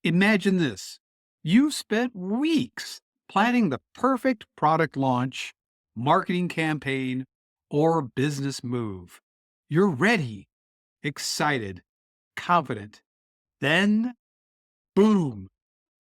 Imagine this. You spent weeks planning the perfect product launch, marketing campaign, or business move. You're ready, excited, confident. Then, boom,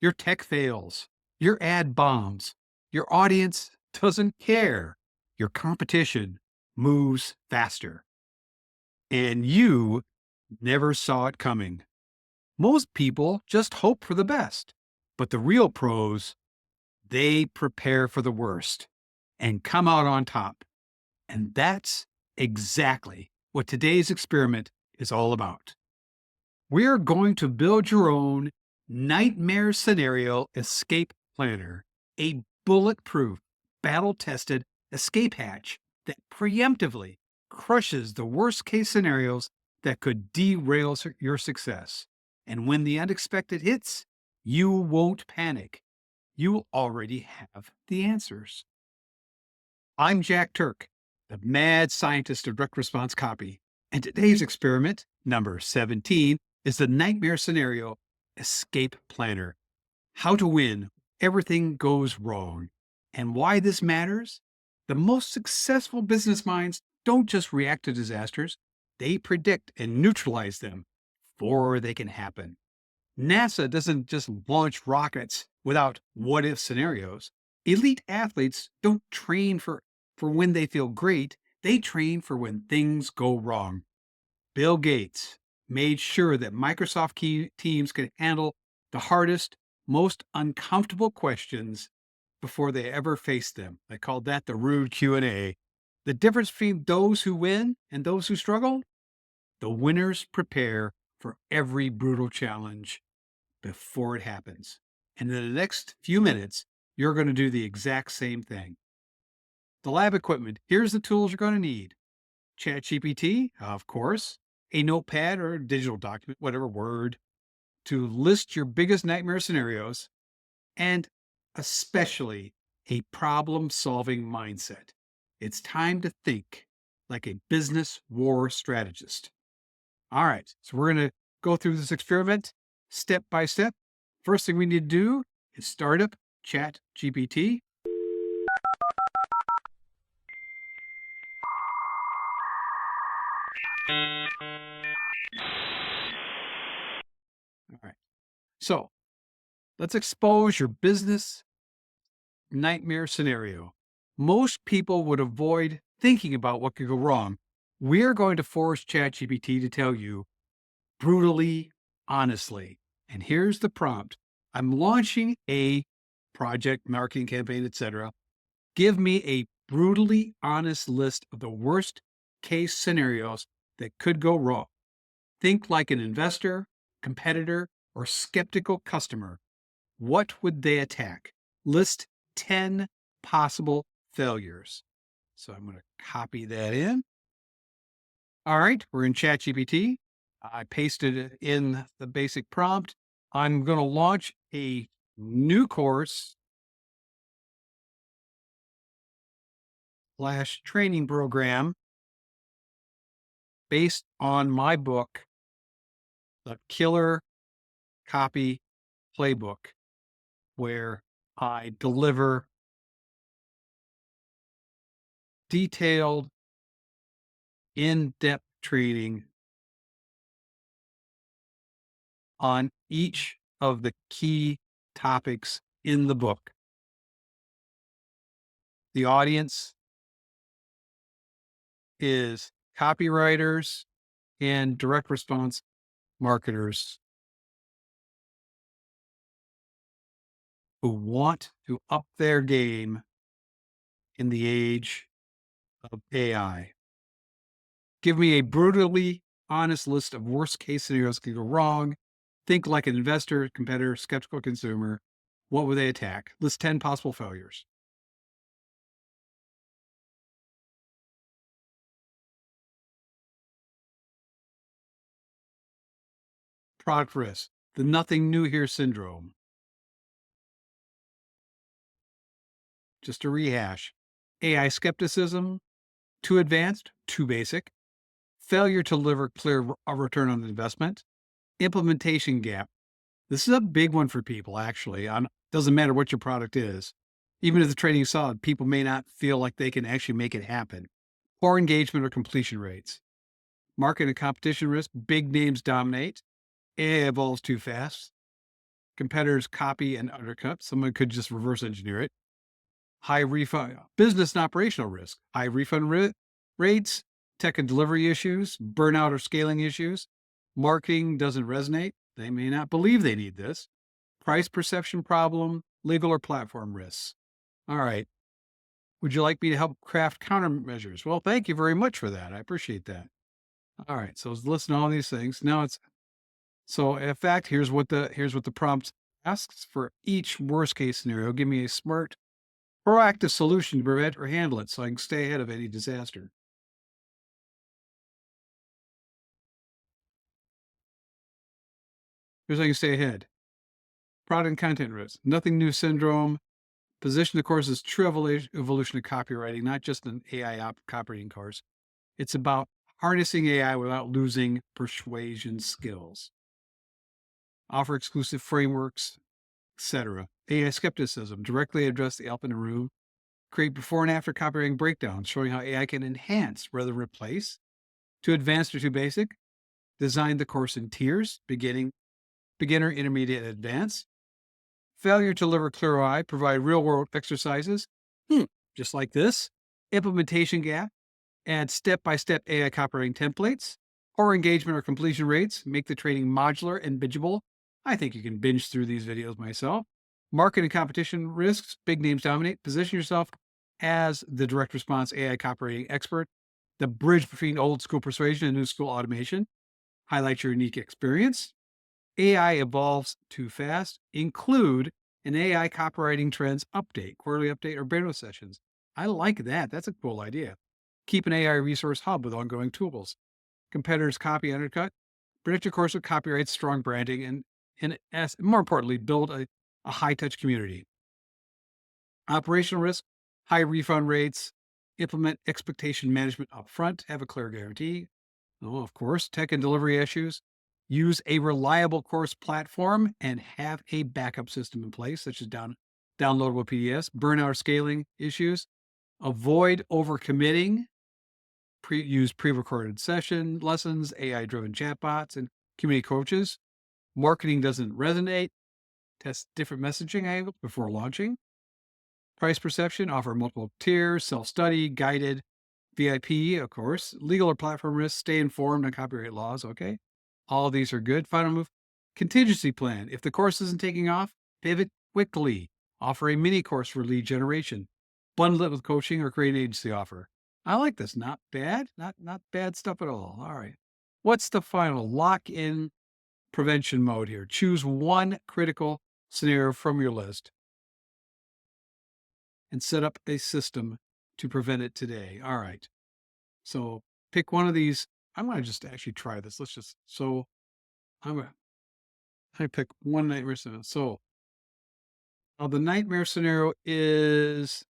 your tech fails, your ad bombs, your audience doesn't care, your competition moves faster, and you never saw it coming. Most people just hope for the best, but the real pros, they prepare for the worst and come out on top. And that's exactly what today's experiment is all about. We're going to build your own nightmare scenario escape planner, a bulletproof, battle tested escape hatch that preemptively crushes the worst case scenarios that could derail your success. And when the unexpected hits, you won't panic. You'll already have the answers. I'm Jack Turk, the mad scientist of direct response copy. And today's experiment, number 17, is the nightmare scenario escape planner. How to win. Everything goes wrong. And why this matters? The most successful business minds don't just react to disasters, they predict and neutralize them before they can happen. NASA doesn't just launch rockets without what if scenarios. Elite athletes don't train for when they feel great, they train for when things go wrong. Bill Gates made sure that Microsoft teams could handle the hardest, most uncomfortable questions before they ever faced them. I called that the rude Q&A. The difference between those who win and those who struggle? The winners prepare for every brutal challenge before it happens. And in the next few minutes, you're going to do the exact same thing. The lab equipment, here's the tools you're going to need. ChatGPT, of course, a notepad or a digital document, whatever, Word, to list your biggest nightmare scenarios, and especially a problem-solving mindset. It's time to think like a business war strategist. All right, so we're going to go through this experiment step by step. First thing we need to do is start up ChatGPT. All right, so let's expose your business nightmare scenario. Most people would avoid thinking about what could go wrong. We're going to force ChatGPT to tell you brutally, honestly. And here's the prompt. I'm launching a project, marketing campaign, etc. Give me a brutally honest list of the worst case scenarios that could go wrong. Think like an investor, competitor, or skeptical customer. What would they attack? List 10 possible failures. So I'm going to copy that in. All right, we're in ChatGPT. I pasted it in the basic prompt. I'm going to launch a new course / training program based on my book, The Killer Copy Playbook, where I deliver detailed, in-depth training on each of the key topics in the book. The audience is copywriters and direct response marketers who want to up their game in the age of AI. Give me a brutally honest list of worst case scenarios that could go wrong. Think like an investor, competitor, skeptical consumer. What would they attack? List 10 possible failures. Product risk, the nothing new here syndrome. Just a rehash. AI skepticism, too advanced, too basic. Failure to deliver clear return on investment. Implementation gap. This is a big one for people, actually. Doesn't matter what your product is. Even if the training is solid, people may not feel like they can actually make it happen. Poor engagement or completion rates. Market and competition risk. Big names dominate. AI evolves too fast. Competitors copy and undercut. Someone could just reverse engineer it. High refund, business and operational risk. High refund rates. Tech and delivery issues. Burnout or scaling issues. Marketing doesn't resonate. They may not believe they need this. Price perception problem, legal or platform risks. All right. Would you like me to help craft countermeasures? Well, thank you very much for that. I appreciate that. All right. So let's listen to all these things. Now it's so in fact, here's what the prompt asks for each worst case scenario. Give me a smart, proactive solution to prevent or handle it so I can stay ahead of any disaster. Here's how you can stay ahead. Product and content risk. Nothing new syndrome. Position the course as true evolution of copywriting, not just an AI copywriting course. It's about harnessing AI without losing persuasion skills. Offer exclusive frameworks, etc. AI skepticism, directly address the elephant in the room. Create before and after copywriting breakdowns, showing how AI can enhance rather than replace. Too advanced or too basic. Design the course in tiers, beginner, intermediate, and advanced. Failure to deliver clear eye, provide real world exercises, just like this. Implementation gap, add step by step AI copywriting templates, or engagement or completion rates, make the training modular and bingeable. I think you can binge through these videos myself. Market and competition risks, big names dominate. Position yourself as the direct response AI copywriting expert, the bridge between old school persuasion and new school automation. Highlight your unique experience. AI evolves too fast. Include an AI copywriting trends update, quarterly update, or beta sessions. I like that. That's a cool idea. Keep an AI resource hub with ongoing tools. Competitors copy undercut. Predict your course with copyright, strong branding, and as more importantly, build a high touch community. Operational risk, high refund rates. Implement expectation management upfront. Have a clear guarantee. Oh, of course, tech and delivery issues. Use a reliable course platform and have a backup system in place, such as downloadable PDFs. Burnout or scaling issues. Avoid overcommitting. Use pre-recorded session lessons, AI-driven chatbots, and community coaches. Marketing doesn't resonate. Test different messaging angles before launching. Price perception. Offer multiple tiers, self-study, guided, VIP, of course. Legal or platform risks. Stay informed on copyright laws. Okay. All of these are good. Final move. Contingency plan. If the course isn't taking off, pivot quickly. Offer a mini course for lead generation. Bundle it with coaching or create an agency offer. I like this. Not bad. Not bad stuff at all. All right. What's the final? Lock in prevention mode here. Choose one critical scenario from your list and set up a system to prevent it today. All right. So pick one of these. I'm going to just actually try this. I'm going to pick one nightmare scenario. So the nightmare scenario is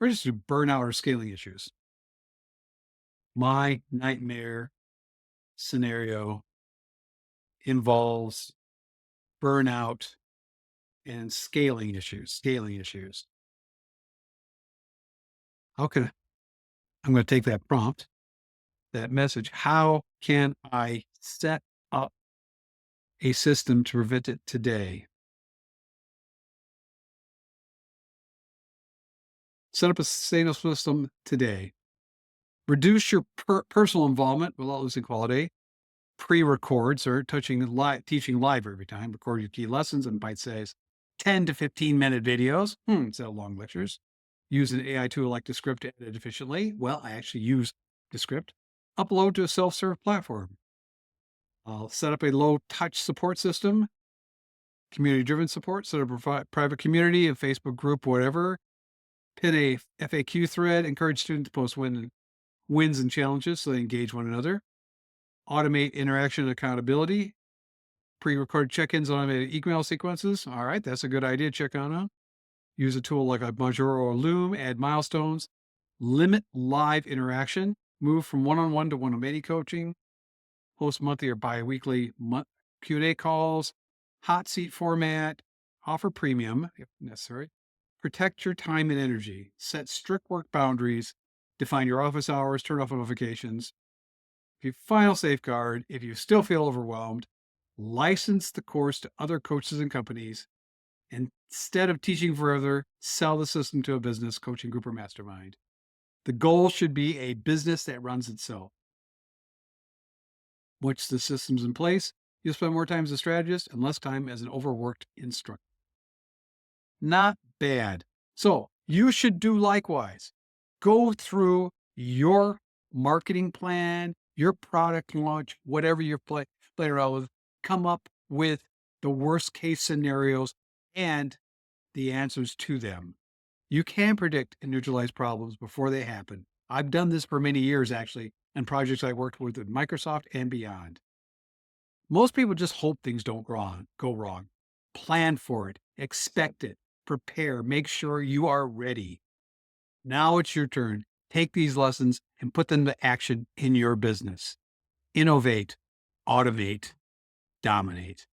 we're just do burnout or scaling issues. My nightmare scenario involves burnout and scaling issues. How can I'm going to take that prompt, that message. How can I set up a system to prevent it today? Set up a sustainable system today. Reduce your personal involvement without losing quality. Pre-records or teaching live every time. Record your key lessons in bite-sized 10 to 15-minute videos instead of long lectures. Use an AI tool like Descript to edit efficiently. Well, I actually use Descript. Upload to a self-serve platform. I'll set up a low-touch support system. Community-driven support. Set up a private community, a Facebook group, whatever. Pin a FAQ thread. Encourage students to post wins and challenges so they engage one another. Automate interaction and accountability. Pre-recorded check-ins on automated email sequences. All right, that's a good idea. Check on them. Use a tool like a Bonjour or Loom. Add milestones. Limit live interaction. Move from one-on-one to one-on-many coaching. Host monthly or bi-weekly Q&A calls. hot seat format, offer premium if necessary, protect your time and energy, set strict work boundaries, define your office hours, turn off notifications. If you final safeguard, if you still feel overwhelmed, license the course to other coaches and companies. Instead of teaching further, sell the system to a business, coaching group, or mastermind. The goal should be a business that runs itself. Once the system's in place, you'll spend more time as a strategist and less time as an overworked instructor. Not bad. So you should do likewise. Go through your marketing plan, your product launch, whatever you're playing around with, come up with the worst case scenarios and the answers to them. You can predict and neutralize problems before they happen. I've done this for many years, actually, and projects I worked with at Microsoft and beyond. Most people just hope things don't go wrong. Plan for it, expect it, prepare, make sure you are ready. Now it's your turn. Take these lessons and put them to action in your business. Innovate, automate, dominate.